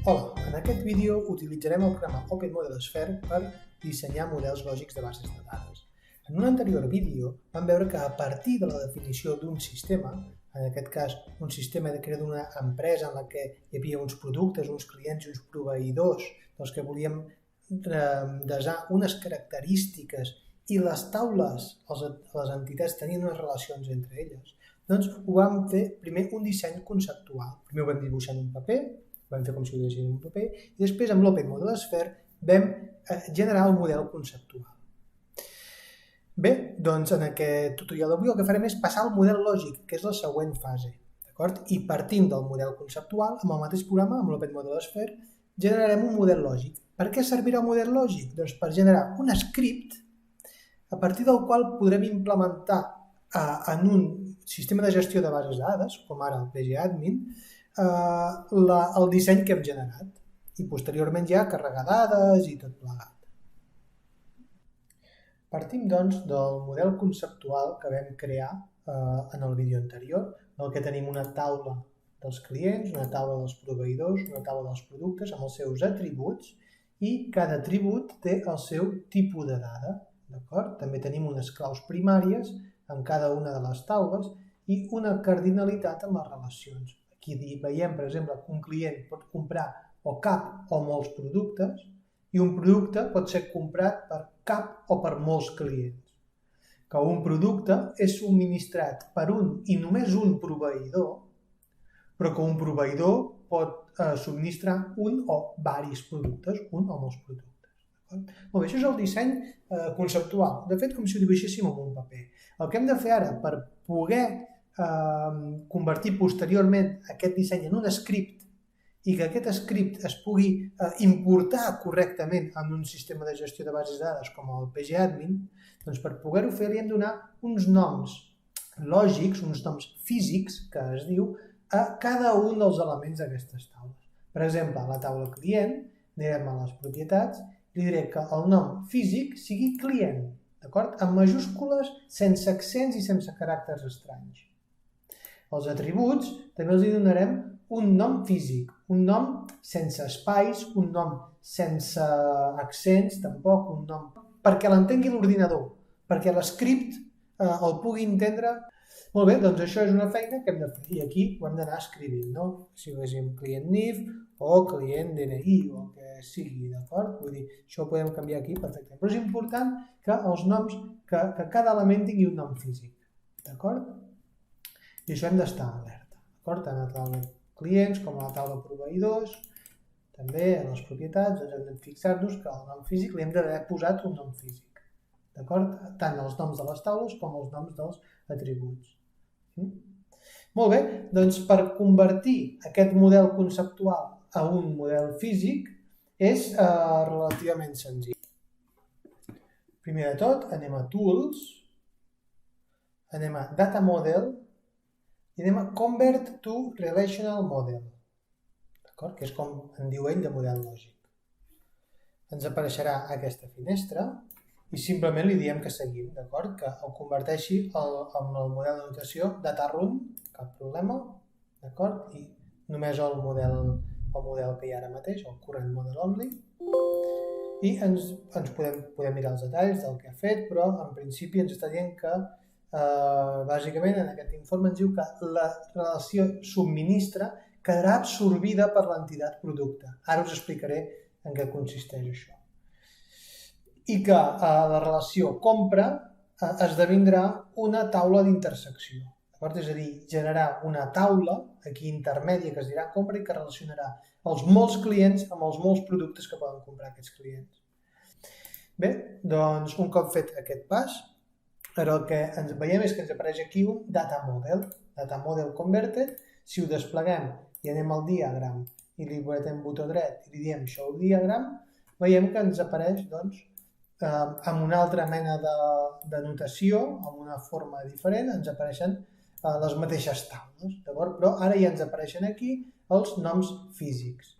Hola, en aquest vídeo utilitzarem el programa Open Model Sphere per dissenyar models lògics de bases de dades. En un anterior vídeo vam veure que a partir de la definició d'un sistema, en aquest cas un sistema que era d'una empresa en la que hi havia uns productes, uns clients i uns proveïdors dels que volíem desar unes característiques i les taules, les entitats tenien unes relacions entre elles, doncs ho vam fer primer un disseny conceptual. Primer ho vam dibuixar en un paper, vam fer com si ho dibuixéssim en un paper, i després amb l'Open Model Sphere vam generar el model conceptual. Bé, doncs en aquest tutorial d'avui el que farem és passar al model lògic, que és la següent fase. I partint del model conceptual, amb el mateix programa, amb l'Open Model Sphere, generarem un model lògic. Per què servirà el model lògic? Doncs per generar un script a partir del qual podrem implementar en un sistema de gestió de bases de dades, com ara el pgadmin, el disseny que hem generat i posteriorment ja carregar dades i tot plegat. Partim doncs del model conceptual que vam crear en el vídeo anterior, en el que tenim una taula dels clients, una taula dels proveïdors, una taula dels productes amb els seus atributs i cada atribut té el seu tipus de dada. També tenim unes claus primàries en cada una de les taules i una cardinalitat en les relacions. Aquí veiem, per exemple, que un client pot comprar o cap o molts productes i un producte pot ser comprat per cap o per molts clients. Que un producte és subministrat per un i només un proveïdor, però que un proveïdor pot subministrar un o diversos productes, un o molts productes. Molt bé, això és el disseny conceptual. De fet, com si ho dibuixéssim en un paper. El que hem de fer ara per poder convertir posteriorment aquest disseny en un script i que aquest script es pugui importar correctament en un sistema de gestió de bases de dades com el pgadmin, doncs per poder-ho fer li hem de donar uns noms lògics, uns noms físics, que es diu, a cada un dels elements d'aquestes taules. Per exemple, a la taula client anirem a les propietats i li diré que el nom físic sigui client, amb majúscules, sense accents i sense caràcters estranys. Els atributs també els donarem un nom físic, un nom sense espais, un nom sense accents, tampoc un nom, perquè l'entengui l'ordinador, perquè l'script el pugui entendre. Molt bé, doncs això és una feina que hem de fer i aquí ho hem d'anar escrivint, no? Si ho vegem client NIF o client DNI o el que sigui, d'acord? Vull dir, això ho podem canviar aquí perfectament. Però és important que els noms, que cada element tingui un nom físic, d'acord? I això hem d'estar alerta, d'acord? Tant a la taula de clients com a la taula de proveïdors, també a les propietats, doncs hem de fixar-nos que el nom físic li hem d'haver posat un nom físic, d'acord? Tant els noms de les taules com els noms dels atributs. Molt bé, doncs per convertir aquest model conceptual a un model físic és relativament senzill. Primer de tot anem a Tools, anem a Data Model i anem a Convert to Relational Model, que és com en diu ell de model lògic. Ens apareixerà aquesta finestra i simplement li diem que seguim, que el converteixi amb el model de notació DataRun, cap problema, i només el model que hi ha ara mateix, el Current Model Only, i ens podem mirar els detalls del que ha fet, però en principi ens està dient que bàsicament en aquest informe ens diu que la relació subministra quedarà absorbida per l'entitat producte. Ara us explicaré en què consisteix això. I que la relació compra esdevindrà una taula d'intersecció. És a dir, generar una taula aquí intermèdia que es dirà compra i que relacionarà els molts clients amb els molts productes que poden comprar aquests clients. Bé, doncs un cop fet aquest pas, el que ens veiem és que ens apareix aquí un Data Model Converted. Si ho despleguem i anem al diagram i li apretem botó dret i li diem Show Diagram, veiem que ens apareix amb una altra mena de notació, amb una forma diferent, ens apareixen les mateixes taules, però ara ja ens apareixen aquí els noms físics.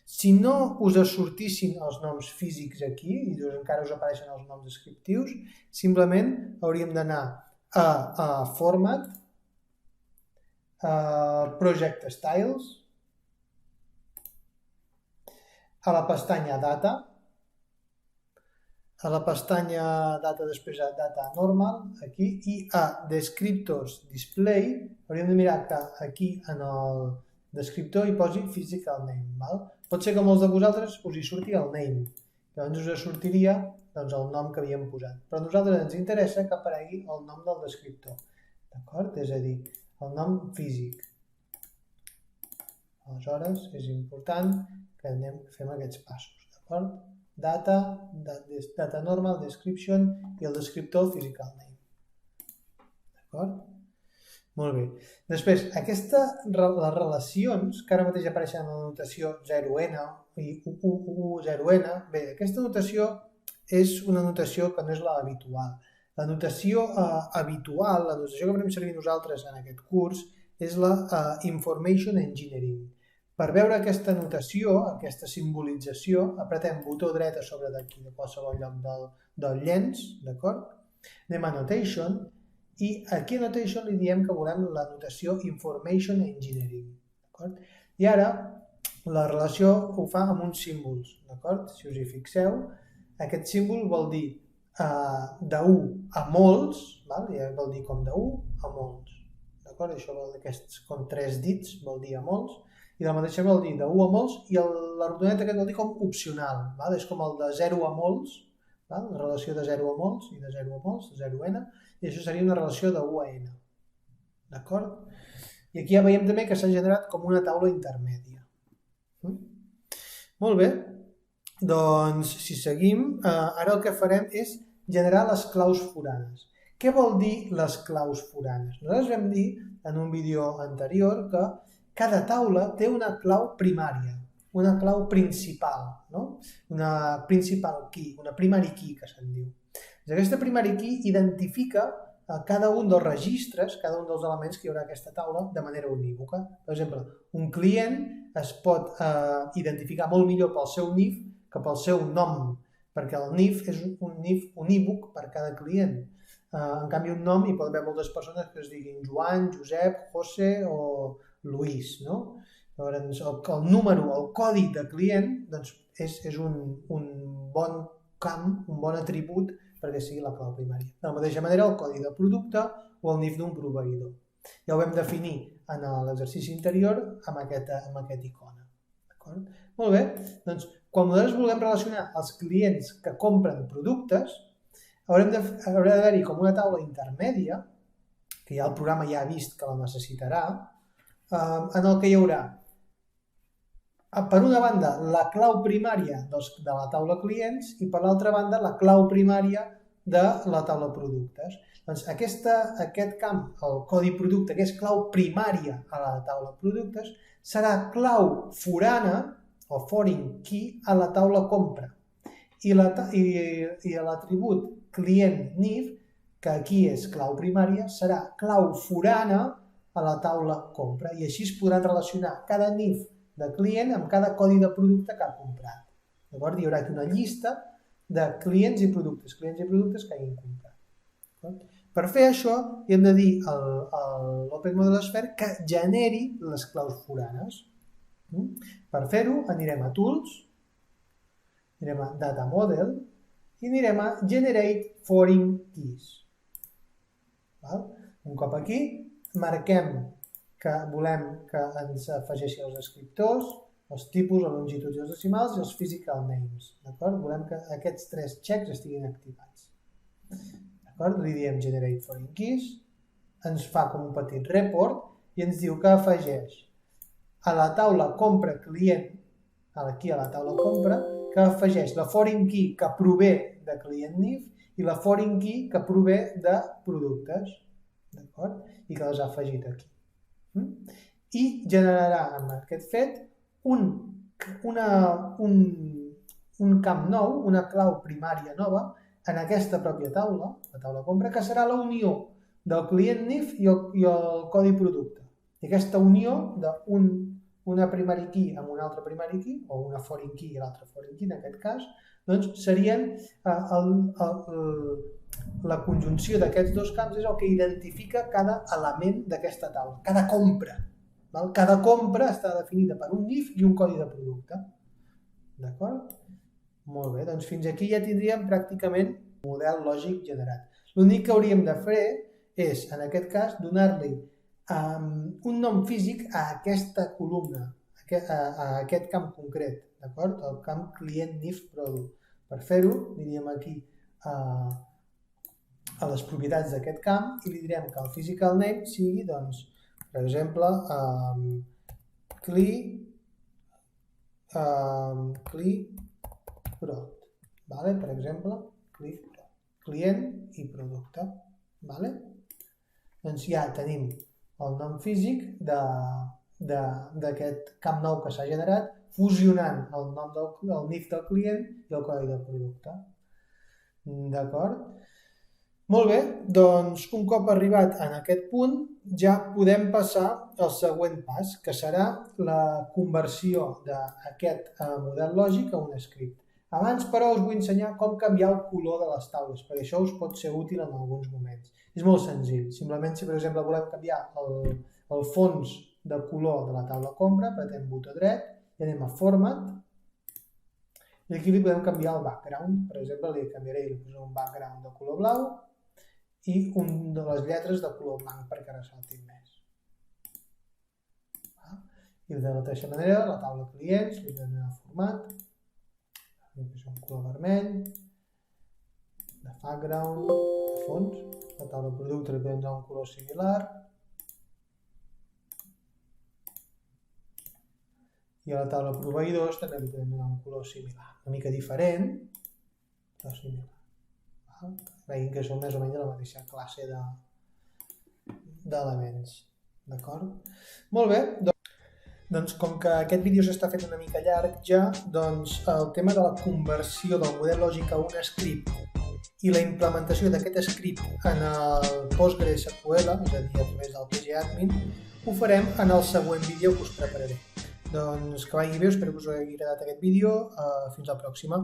Si no us sortissin els noms físics aquí i encara us apareixen els noms descriptius, simplement hauríem d'anar a Format, Project Styles, a la pestanya Data, a la pestanya Data després a Data Normal, aquí, i a Descriptors Display, hauríem de mirar que aquí en el descriptor hi posi Physical Name. Val? Pot ser que molts de vosaltres us hi surti el name, llavors us sortiria doncs, el nom que havíem posat. Però a nosaltres ens interessa que aparegui el nom del descriptor, d'acord? És a dir, el nom físic. Aleshores, és important que fem aquests passos, d'acord? Data, data normal, description i el descriptor physical name. D'acord? Molt bé. Després, les relacions que ara mateix apareixen en la notació 0n i 0n, bé, aquesta notació és una notació que no és l'habitual. La notació habitual, la notació que farem servir nosaltres en aquest curs, és la Information Engineering. Per veure aquesta notació, aquesta simbolització, apretem botó dret a sobre d'aquí, de qualsevol lloc del llenç, d'acord? Anem a Notation, i aquí a Notation li diem que volem la notació Information Engineering, d'acord? I ara la relació ho fa amb uns símbols, d'acord? Si us hi fixeu, aquest símbol vol dir d'1 a molts, vol dir com d'1 a molts, d'acord? Això vol dir aquests com 3 dits, vol dir a molts, i de la mateixa vol dir d'1 a molts, i la rodoneta aquest vol dir com opcional, és com el de 0 a molts, la relació de 0 a molts i de 0 a molts, de 0n, i això seria una relació de 1 a n. D'acord? I aquí ja veiem també que s'ha generat com una taula intermèdia. Molt bé, doncs si seguim, ara el que farem és generar les claus foranes. Què vol dir les claus foranes? Nosaltres vam dir en un vídeo anterior que cada taula té una clau primària, una clau principal, una principal key, una primary key que se'n diu. Aquesta primary key identifica cada un dels registres, cada un dels elements que hi haurà a aquesta taula de manera unívoca. Per exemple, un client es pot identificar molt millor pel seu NIF que pel seu nom, perquè el NIF és un NIF unívoc per cada client. En canvi, un nom hi pot haver moltes persones que es diguin Joan, Josep, José o Luis. Llavors, el número, el codi de client és un bon camp, un bon atribut perquè sigui la clau primària. De la mateixa manera, el codi de producte o el NIF d'un proveïdor. Ja ho vam definir en l'exercici anterior amb aquesta icona. Molt bé, doncs quan nosaltres vulguem relacionar els clients que compren productes, haurà d'haver-hi com una taula intermèdia, que ja el programa ja ha vist que la necessitarà, en el que hi haurà, per una banda, la clau primària de la taula clients i per l'altra banda, la clau primària de la taula productes. Doncs aquest camp, el codi producte, que és clau primària a la taula productes, serà clau forana o foreign key a la taula compra. I l'atribut client NIF, que aquí és clau primària, serà clau forana a la taula compra. I així es podran relacionar cada NIF de client amb cada codi de producte que ha comprat. Llavors hi haurà aquí una llista de clients i productes que hagin comprat. Per fer això, hem de dir a l'Open Model Sphere que generi les claus foranes. Per fer-ho, anirem a Tools, anirem a Data Model i anirem a Generate Foreign Keys. Un cop aquí, marquem que volem que ens afegeixi els descriptors, els tipus, la longitud i els decimals i els physical names. Volem que aquests 3 checks estiguin activats. Li diem Generate Foreign Keys, ens fa com un petit report i ens diu que afegeix a la taula compra client, aquí a la taula compra, que afegeix la foreign key que prové de client NIF i la foreign key que prové de productes. I que les ha afegit aquí. I generarà amb aquest fet un camp nou, una clau primària nova en aquesta pròpia taula, la taula compra, que serà la unió del client NIF i el codi producte. I aquesta unió d'una primary key amb una altra primary key, o una foreign key i l'altra foreign key en aquest cas, doncs serien la conjunció d'aquests dos camps és el que identifica cada element d'aquesta taula, cada compra. Cada compra està definida per un NIF i un codi de producte. D'acord? Molt bé, doncs D'acord? Molt bé, doncs fins aquí ja tindríem pràcticament un model lògic generat. L'únic que hauríem de fer és, en aquest cas, donar-li un nom físic a aquesta columna, a aquest camp concret, d'acord? El camp client NIF product. Per fer-ho, diríem aquí a les propietats d'aquest camp i li direm que el physical name sigui, doncs, per exemple, product, vale? Per exemple, client i producte. Vale? Doncs ja tenim el nom físic d'aquest camp nou que s'ha generat, fusionant el nom del NIF del client i el codi del producte. D'acord? Molt bé, doncs un cop arribat en aquest punt ja podem passar al següent pas, que serà la conversió d'aquest model lògic a un script. Abans, però, us vull ensenyar com canviar el color de les taules, perquè això us pot ser útil en alguns moments. És molt senzill. Simplement, si per exemple volem canviar el fons de color de la taula compra, apretem botó dret i anem a Format. I aquí li podem canviar el background. Per exemple, li canviaré un background de color blau i una de les lletres de color blanc perquè ressaltin més. I de la mateixa manera, la taula clients, li podem donar format, que és un color vermell, de background, de fons. La taula producte li podem donar un color similar. I a la taula proveïdors també li podem donar un color similar. Una mica diferent, però similar. Veiem que són més o menys de la mateixa classe d'elements. D'acord? Molt bé. Doncs com que aquest vídeo s'està fent una mica llarg ja, doncs el tema de la conversió del model lògic a un script i la implementació d'aquest script en el PostgreSQL, és a dir, a través del pgadmin, ho farem en el següent vídeo que us prepararé. Doncs que vagi bé, espero que us hagi agradat aquest vídeo. Fins la pròxima.